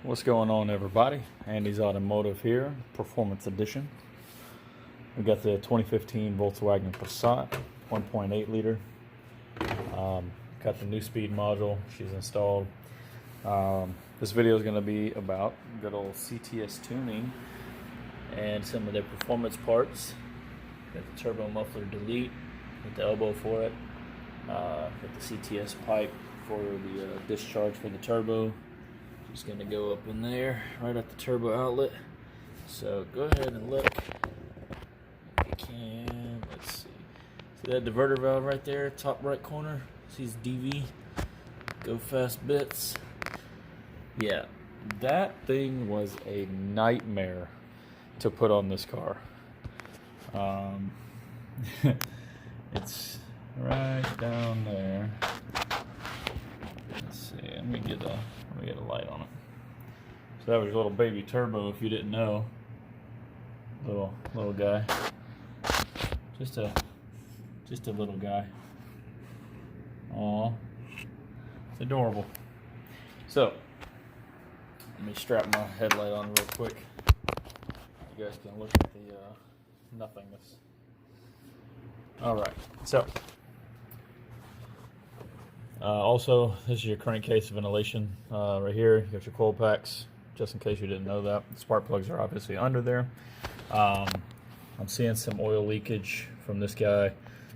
What's going on, everybody? Andy's Automotive here, Performance Edition. We got the 2015 Volkswagen Passat 1.8 liter. Got the new speed module she's installed. This video is going to be about good old CTS tuning and some of their performance parts. Got the turbo muffler delete with the elbow for it. Got the CTS pipe for the discharge for the turbo. Just going to go up in there right at the turbo outlet. So go ahead and look if you can. Let's see. See that diverter valve right there, top right corner? See DV, go fast bits. Yeah, that thing was a nightmare to put on this car. It's right down there. Let's see. Let me get a light on it. So that was your little baby turbo, if you didn't know. Little guy. Just a little guy. Aw, it's adorable. So let me strap my headlight on real quick. You guys can look at the nothingness. All right. So also, this is your crankcase ventilation right here. You got your coil packs, just in case you didn't know that. The spark plugs are obviously under there. I'm seeing some oil leakage from this guy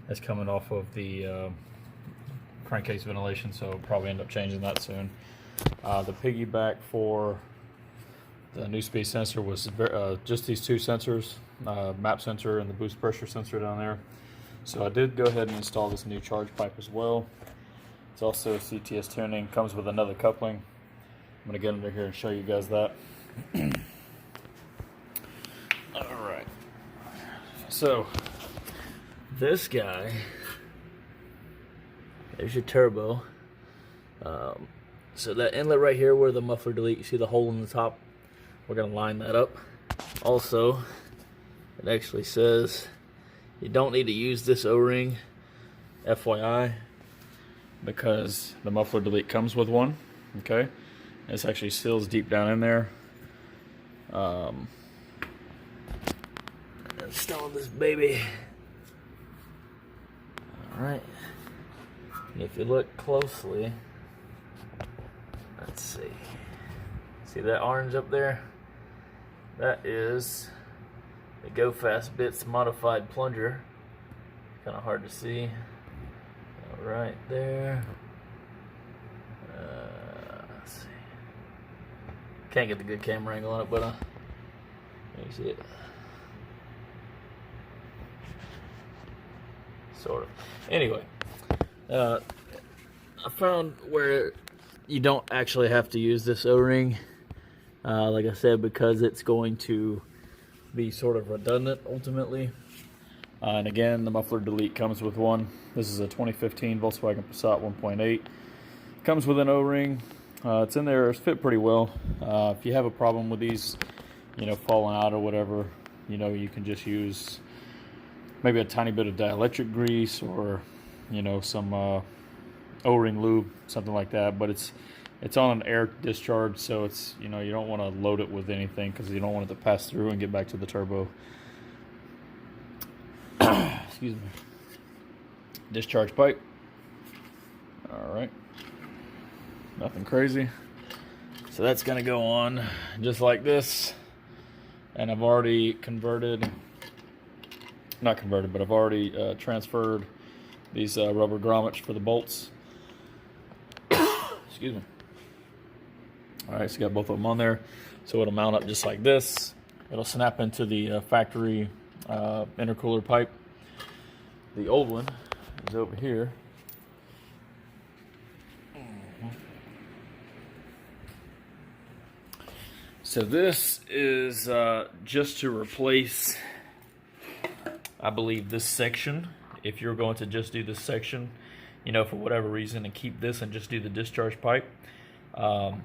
that's coming off of the crankcase ventilation, so I'll probably end up changing that soon. The piggyback for the new speed sensor was just these two sensors, map sensor and the boost pressure sensor down there. So I did go ahead and install this new charge pipe as well. It's also CTS tuning, comes with another coupling. I'm gonna get under here and show you guys that. Alright, so this guy, there's your turbo. So that inlet right here where the muffler delete, you see the hole in the top, we're gonna line that up. Also, it actually says you don't need to use this O-ring, FYI, because the muffler delete comes with one. Okay, this actually seals deep down in there. Install this baby. All right, and if you look closely, let's see that orange up there? That is the Go Fast Bits modified plunger. Kind of hard to see. Right there. Let's see. Can't get the good camera angle on it, but you see it. Sort of. Anyway, I found where you don't actually have to use this O-ring, like I said, because it's going to be sort of redundant ultimately. And again, the muffler delete comes with one. This is a 2015 Volkswagen Passat 1.8. Comes with an O-ring. It's in there. It's fit pretty well. If you have a problem with these, falling out or whatever, you can just use maybe a tiny bit of dielectric grease or, some O-ring lube, something like that. But it's on an air discharge, so it's you don't want to load it with anything because you don't want it to pass through and get back to the turbo. Excuse me. Discharge pipe. All right. Nothing crazy. So that's going to go on just like this. And I've already I've already transferred these rubber grommets for the bolts. Excuse me. All right, so you got both of them on there. So it'll mount up just like this. It'll snap into the factory intercooler pipe. The old one is over here. So this is just to replace, I believe, this section. If you're going to just do this section, for whatever reason, and keep this and just do the discharge pipe, that's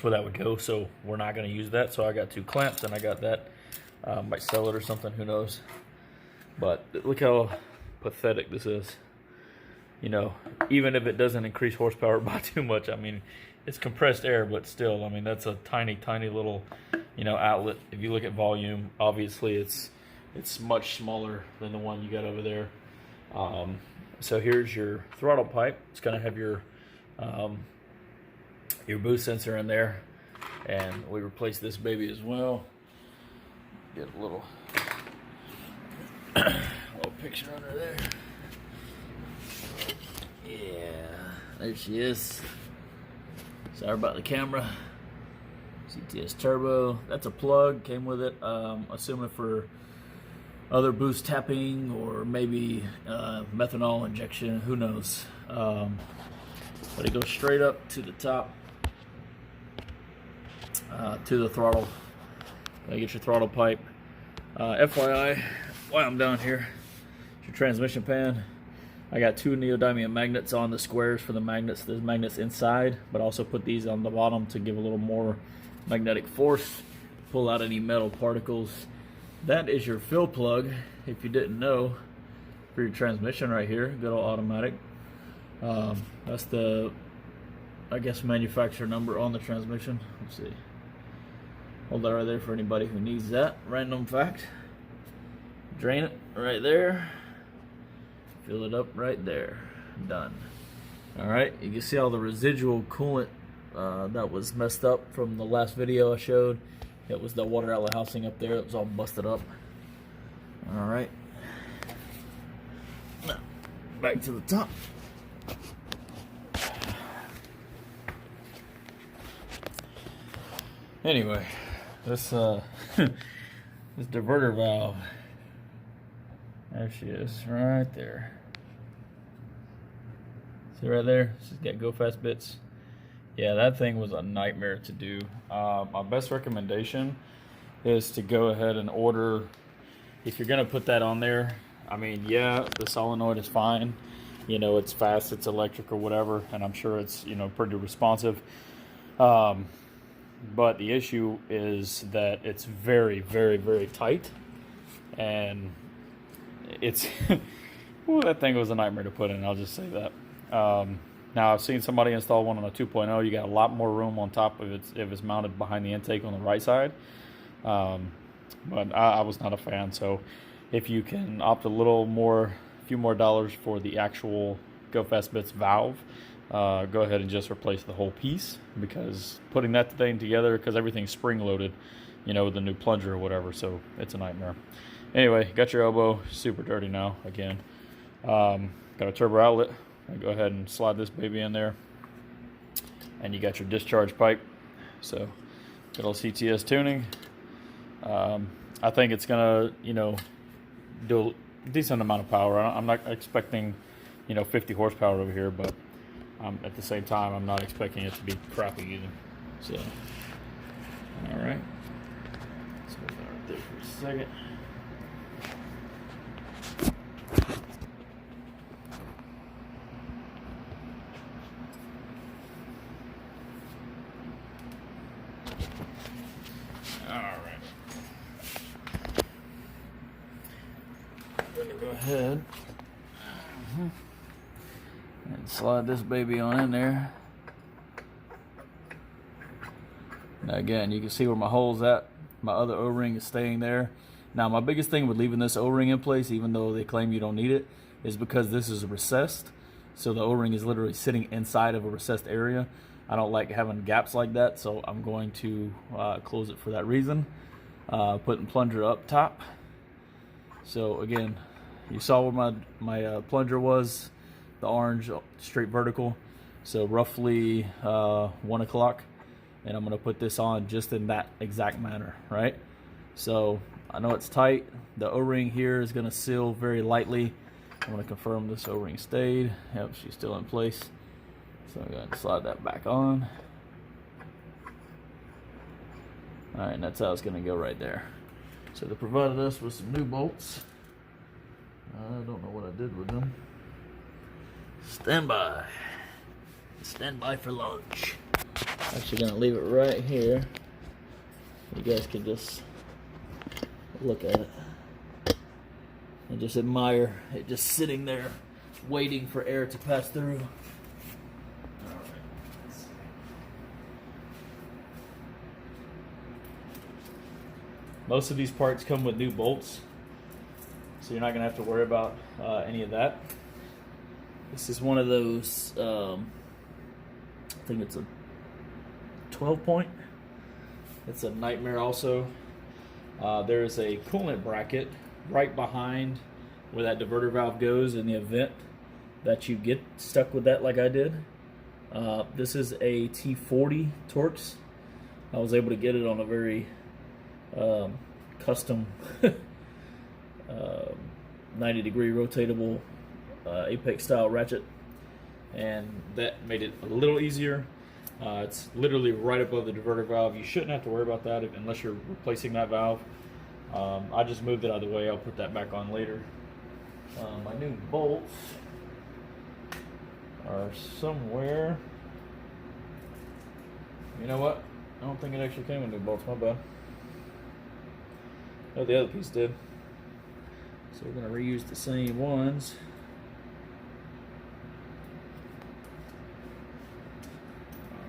where that would go. So we're not going to use that. So I got two clamps, and I got that. Might sell it or something, who knows. But look how pathetic this is. Even if it doesn't increase horsepower by too much, I mean, it's compressed air, but still, I mean, that's a tiny, tiny little, you know, outlet. If you look at volume, obviously it's much smaller than the one you got over there. So here's your throttle pipe. It's gonna have your boost sensor in there, and we replaced this baby as well. Get a little picture under there. Yeah, there she is. Sorry about the camera. CTS turbo. That's a plug. Came with it. Assuming for other boost tapping or maybe methanol injection. Who knows? But it goes straight up to the top, to the throttle. You get your throttle pipe. FYI, while I'm down here, your transmission pan. I got 2 neodymium magnets on the squares for the magnets. There's magnets inside, but also put these on the bottom to give a little more magnetic force, pull out any metal particles. That is your fill plug, if you didn't know, for your transmission right here. Good old automatic. That's the, I guess, manufacturer number on the transmission. Let's see. Hold that right there for anybody who needs that. Random fact. Drain it right there. Fill it up right there. Done. Alright, you can see all the residual coolant that was messed up from the last video I showed. It was the water outlet housing up there. It was all busted up. Alright. Now, back to the top. Anyway, this this diverter valve. There she is, right there. See right there? She's got go fast bits. Yeah, that thing was a nightmare to do. My best recommendation is to go ahead and order, if you're gonna put that on there, I mean, yeah, the solenoid is fine. You know, it's fast, it's electric or whatever, and I'm sure it's, you know, pretty responsive. But the issue is that it's very, very, very tight, and it's well, that thing was a nightmare to put in, I'll just say that. Now I've seen somebody install one on a 2.0. You got a lot more room on top of it if it's mounted behind the intake on the right side. But I was not a fan. So if you can opt a few more dollars for the actual Go Fast Bits valve, go ahead and just replace the whole piece, because putting that thing together, because everything's spring loaded, you know, with the new plunger or whatever, so it's a nightmare. Anyway, got your elbow, super dirty now again. Got a turbo outlet. I go ahead and slide this baby in there, and you got your discharge pipe. So good old CTS tuning. I think it's gonna, you know, do a decent amount of power. I'm not expecting, you know, 50 horsepower over here, but at the same time, I'm not expecting it to be crappy either. So, all right. Let's hold that right there for a second. I'm gonna go ahead and slide this baby on in there. Now again, you can see where my hole's at. My other O-ring is staying there. Now my biggest thing with leaving this O-ring in place, even though they claim you don't need it, is because this is recessed. So the O-ring is literally sitting inside of a recessed area. I don't like having gaps like that, so I'm going to close it for that reason. Putting plunger up top. So again, you saw where my plunger was, the orange straight vertical. So roughly 1 o'clock, and I'm gonna put this on just in that exact manner, right? So I know it's tight. The O-ring here is gonna seal very lightly. I'm gonna confirm this O-ring stayed. Yep, she's still in place. So I'm gonna slide that back on. All right, and that's how it's gonna go right there. So they provided us with some new bolts. I don't know what I did with them. Stand by. Stand by for lunch. Actually gonna leave it right here. You guys can just look at it and just admire it just sitting there waiting for air to pass through. Alright. Most of these parts come with new bolts, so you're not going to have to worry about any of that. This is one of those, I think it's a 12 point. It's a nightmare also. There's a coolant bracket right behind where that diverter valve goes in the event that you get stuck with that like I did. This is a T40 Torx. I was able to get it on a very custom 90-degree rotatable Apex style ratchet, and that made it a little easier. It's literally right above the diverter valve. You shouldn't have to worry about that unless you're replacing that valve. I just moved it out of the way. I'll put that back on later. My new bolts are somewhere. You know what? I don't think it actually came with new bolts. My bad. Oh, the other piece did. So we're going to reuse the same ones.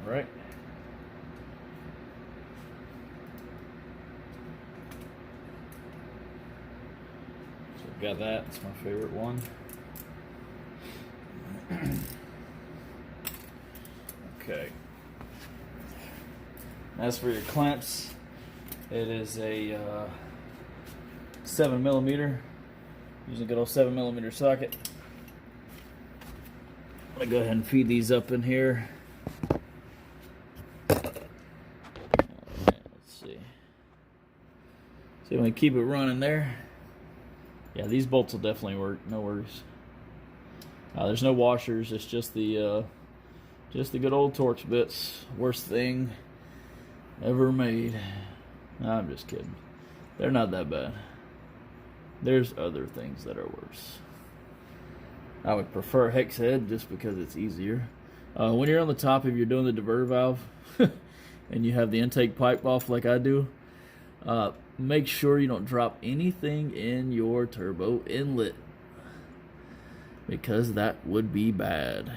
All right. So we've got that. It's my favorite one. Okay. As for your clamps, it is a 7mm. Using a good old 7mm socket. I'm gonna go ahead and feed these up in here. Alright, let's see. So we keep it running there. Yeah, these bolts will definitely work. No worries. There's no washers. It's just the good old Torx bits. Worst thing ever made. No, I'm just kidding. They're not that bad. There's other things that are worse. I would prefer hex head just because it's easier. When you're on the top, if you're doing the diverter valve and you have the intake pipe off like I do, make sure you don't drop anything in your turbo inlet, because that would be bad.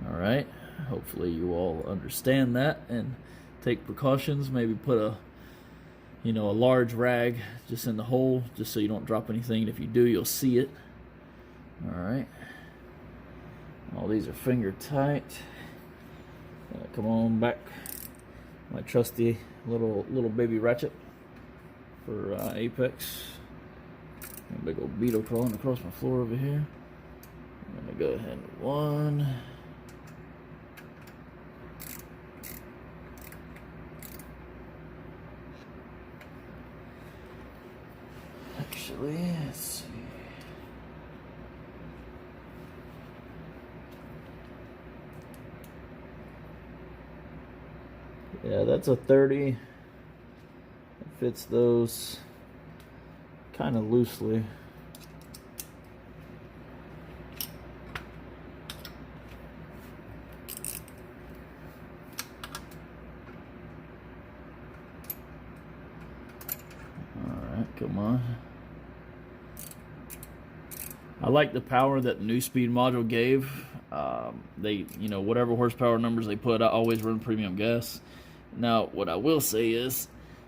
Alright, hopefully you all understand that and take precautions. Maybe put a large rag just in the hole, just so you don't drop anything. And if you do, you'll see it. Alright. All these are finger tight. Come on back. My trusty little baby ratchet for Apex. A big old beetle crawling across my floor over here. I'm gonna go ahead with one. Actually, let's see. Yeah, that's a 30. It fits those kind of loosely. Alright, come on. I like the power that the new speed module gave. They, whatever horsepower numbers they put, I always run premium gas. Now, what I will say is,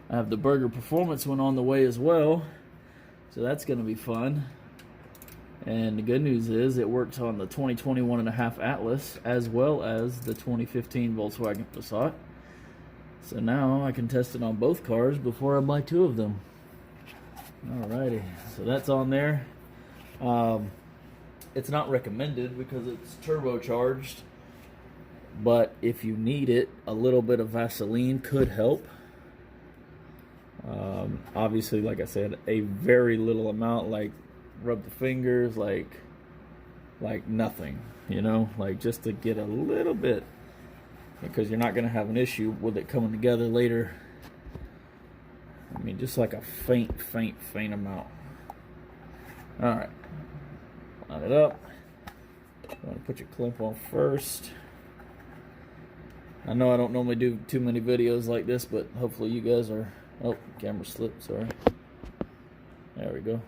I have the Burger Performance one on the way as well, so that's going to be fun. And the good news is, it works on the 2021 1.5 Atlas as well as the 2015 Volkswagen Passat. So now I can test it on both cars before I buy two of them. Alrighty, so that's on there. It's not recommended because it's turbocharged, but if you need it, a little bit of Vaseline could help. Obviously, like I said, a very little amount, like rub the fingers, like nothing, like just to get a little bit, because you're not going to have an issue with it coming together later. I mean, just like a faint amount. Alright, line it up. You want to put your clamp on first. I know I don't normally do too many videos like this, but hopefully you guys are... Oh, camera slipped, sorry. There we go.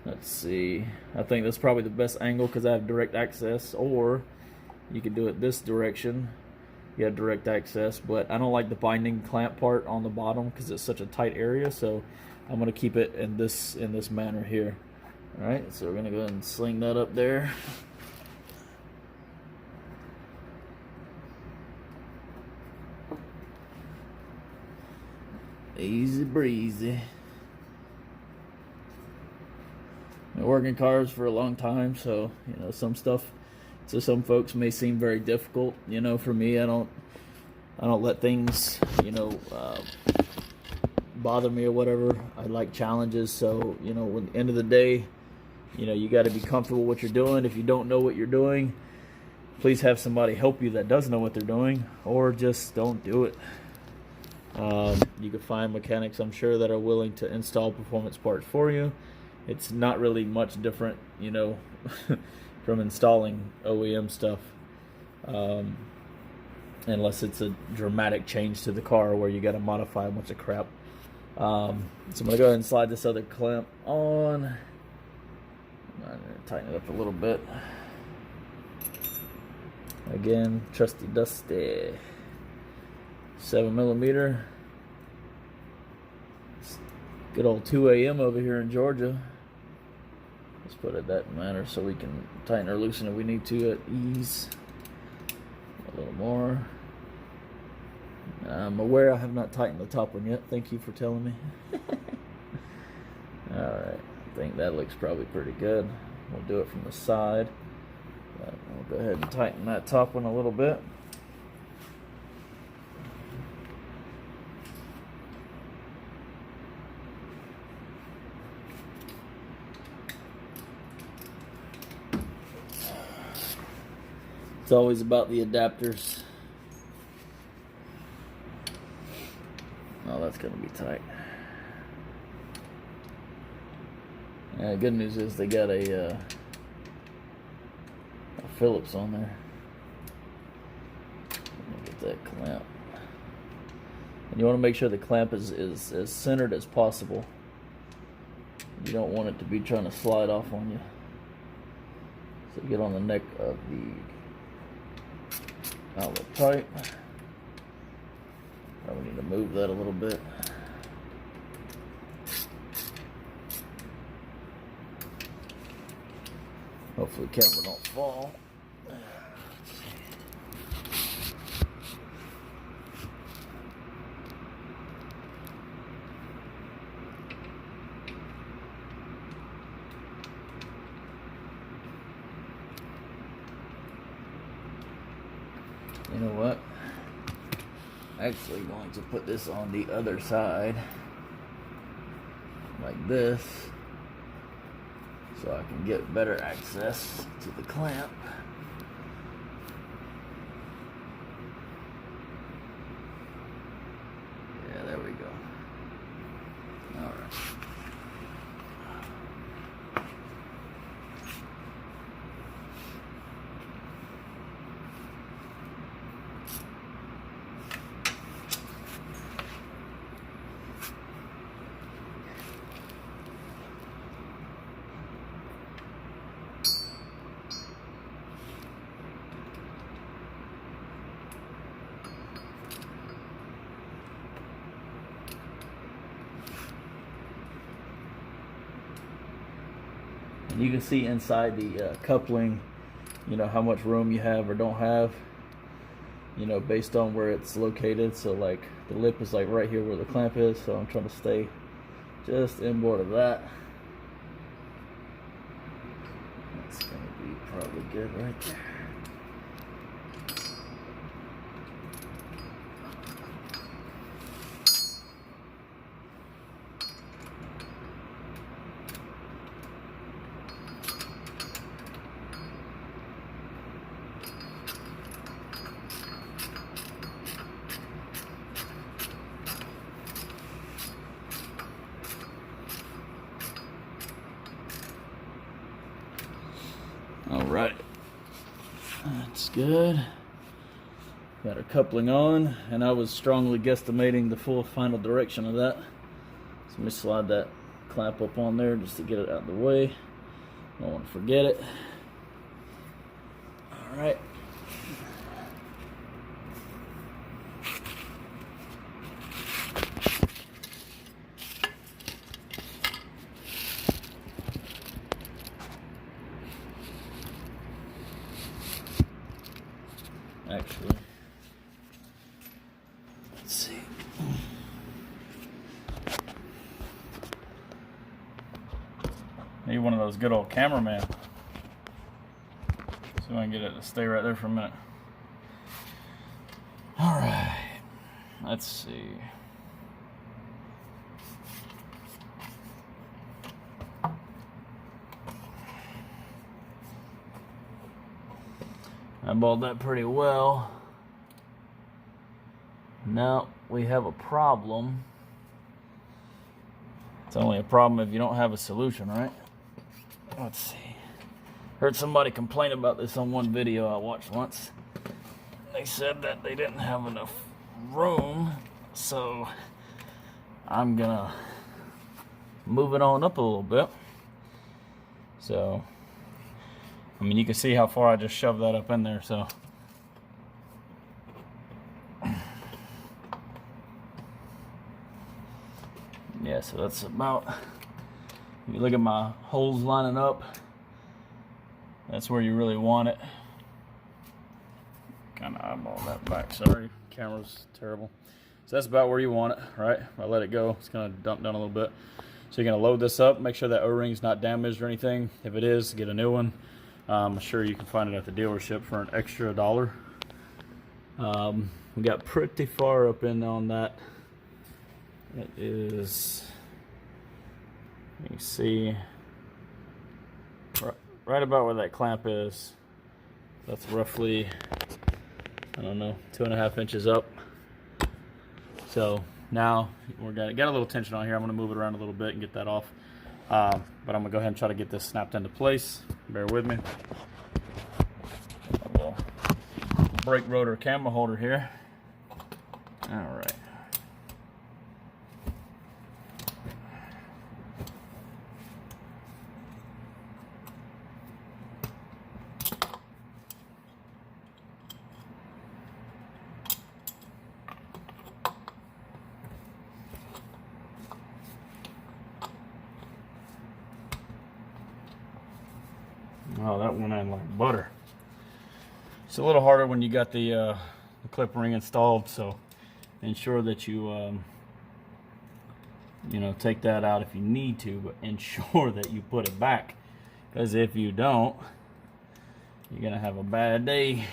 Let's see. I think that's probably the best angle because I have direct access, or you could do it this direction you have direct access. But I don't like the binding clamp part on the bottom because it's such a tight area, so I'm gonna keep it in this manner here. All right, so we're gonna go ahead and sling that up there. Easy breezy. Been working cars for a long time, so you know some stuff to some folks may seem very difficult. You know, for me, I don't let things, you know, bother me or whatever. I like challenges, so you know, at the end of the day, you know, you got to be comfortable with what you're doing. If you don't know what you're doing, please have somebody help you that does know what they're doing, or just don't do it. You can find mechanics, I'm sure, that are willing to install performance parts for you. It's not really much different, you know, from installing OEM stuff, unless it's a dramatic change to the car where you got to modify a bunch of crap. So I'm going to go ahead and slide this other clamp on. I'm going to tighten it up a little bit. Again, trusty dusty. 7mm. Good old 2 a.m. over here in Georgia. Let's put it that manner so we can tighten or loosen if we need to at ease. A little more. I'm aware I have not tightened the top one yet. Thank you for telling me. Alright, I think that looks probably pretty good. We'll do it from the side. But we'll go ahead and tighten that top one a little bit. It's always about the adapters. Oh, that's going to be tight. Yeah, good news is they got a Phillips on there. Let me get that clamp. And you want to make sure the clamp is as centered as possible. You don't want it to be trying to slide off on you. So get on the neck of the outlet pipe. Probably need to move that a little bit. Hopefully the camera don't fall. You know what? Actually going to put this on the other side like this so I can get better access to the clamp. Yeah, there we go. All right. You can see inside the coupling, you know, how much room you have or don't have, you know, based on where it's located. So like the lip is like right here where the clamp is, so I'm trying to stay just inboard of that. That's gonna be probably good right there. All right, that's good. Got our coupling on, and I was strongly guesstimating the full final direction of that. So let me slide that clamp up on there just to get it out of the way. Don't want to forget it. All right. actually. Let's see. Need one of those good old cameraman. So I can get it to stay right there for a minute. Alright. Let's see. I balled that pretty well. Now we have a problem. It's only a problem if you don't have a solution, right? Let's see. Heard somebody complain about this on one video I watched once. They said that they didn't have enough room, so I'm gonna move it on up a little bit. So, I mean, you can see how far I just shoved that up in there, so. Yeah, so that's about, if you look at my holes lining up, that's where you really want it. Kind of eyeball that back, sorry, camera's terrible. So that's about where you want it, right? If I let it go, it's gonna dump down a little bit. So you're gonna load this up, make sure that O-ring's not damaged or anything. If it is, get a new one. I'm sure you can find it at the dealership for an extra $1. We got pretty far up in on that. It is, you can see, right about where that clamp is. That's roughly, I don't know, 2.5 inches up. So now we're got a little tension on here. I'm gonna move it around a little bit and get that off. But I'm gonna go ahead and try to get this snapped into place. Bear with me. A little brake rotor camera holder here. All right. Oh, that went in like butter. It's a little harder when you got the clip ring installed, so ensure that you you know, take that out if you need to, but ensure that you put it back, because if you don't, you're gonna have a bad day.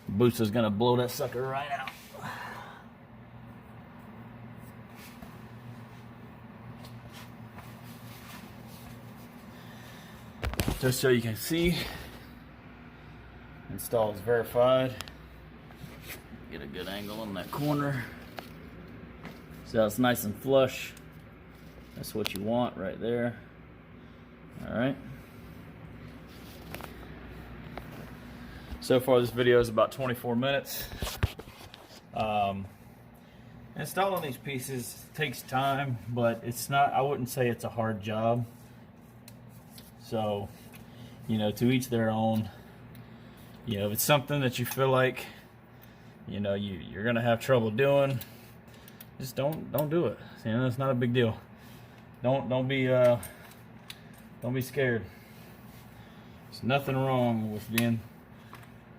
The booster's gonna blow that sucker right out. Just so you can see, install is verified. Get a good angle on that corner. So it's nice and flush. That's what you want right there. All right. So far this video is about 24 minutes. Installing these pieces takes time, but it's not, I wouldn't say it's a hard job. So, you know, to each their own. You know, if it's something that you feel like, you know, you're gonna have trouble doing, just don't do it. You know, it's not a big deal. Don't be scared. There's nothing wrong with being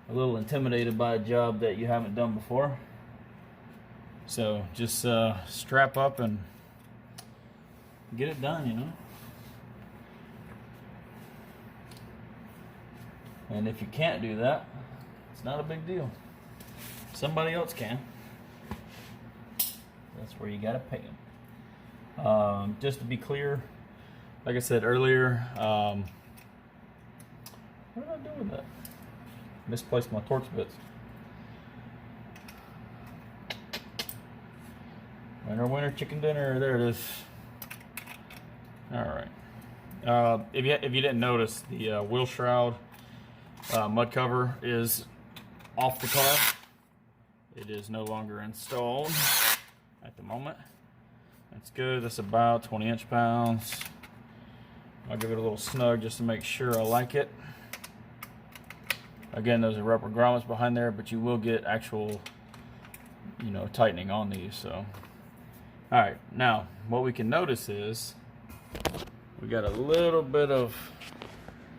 a little intimidated by a job that you haven't done before. So just strap up and get it done, you know. And if you can't do that, it's not a big deal. Somebody else can. That's where you gotta pay them. Just to be clear, like I said earlier, what did I do with that? Misplaced my Torx bits. Winner, winner, chicken dinner. There it is. All right. If you didn't notice, the wheel shroud mud cover is off the car. It is no longer installed at the moment. That's good. That's about 20 inch-pounds. I'll give it a little snug just to make sure I like it. Again, those are rubber grommets behind there, but you will get actual, you know, tightening on these. So, all right. Now, what we can notice is we got a little bit of,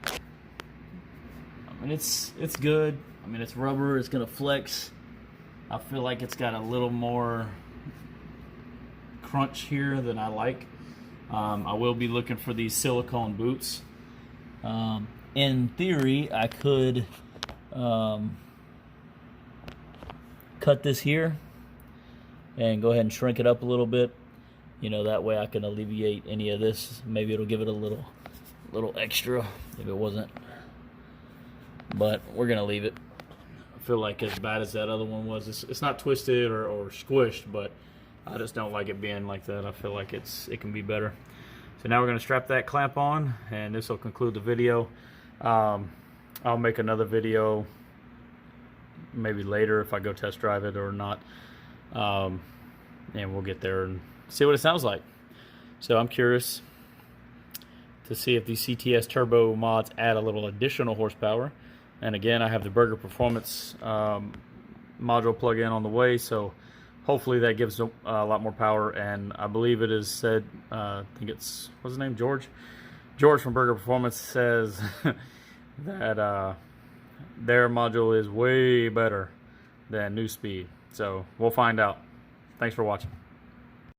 I mean, it's good. I mean, it's rubber, it's gonna flex. I feel like it's got a little more crunch here than I like. I will be looking for these silicone boots. In theory, I could cut this here and go ahead and shrink it up a little bit. You know, that way I can alleviate any of this. Maybe it'll give it a little extra if it wasn't. But we're gonna leave it. I feel like as bad as that other one was, it's not twisted or squished, but I just don't like it being like that. I feel like it can be better. So now we're gonna strap that clamp on, and this will conclude the video. I'll make another video maybe later if I go test drive it or not, and we'll get there and see what it sounds like. So I'm curious to see if these CTS turbo mods add a little additional horsepower. And again, I have the Burger Performance module plug-in on the way, so hopefully that gives a lot more power. And I believe it is said, I think it's, what's his name, George from Burger Performance says that their module is way better than New Speed. So we'll find out. Thanks for watching.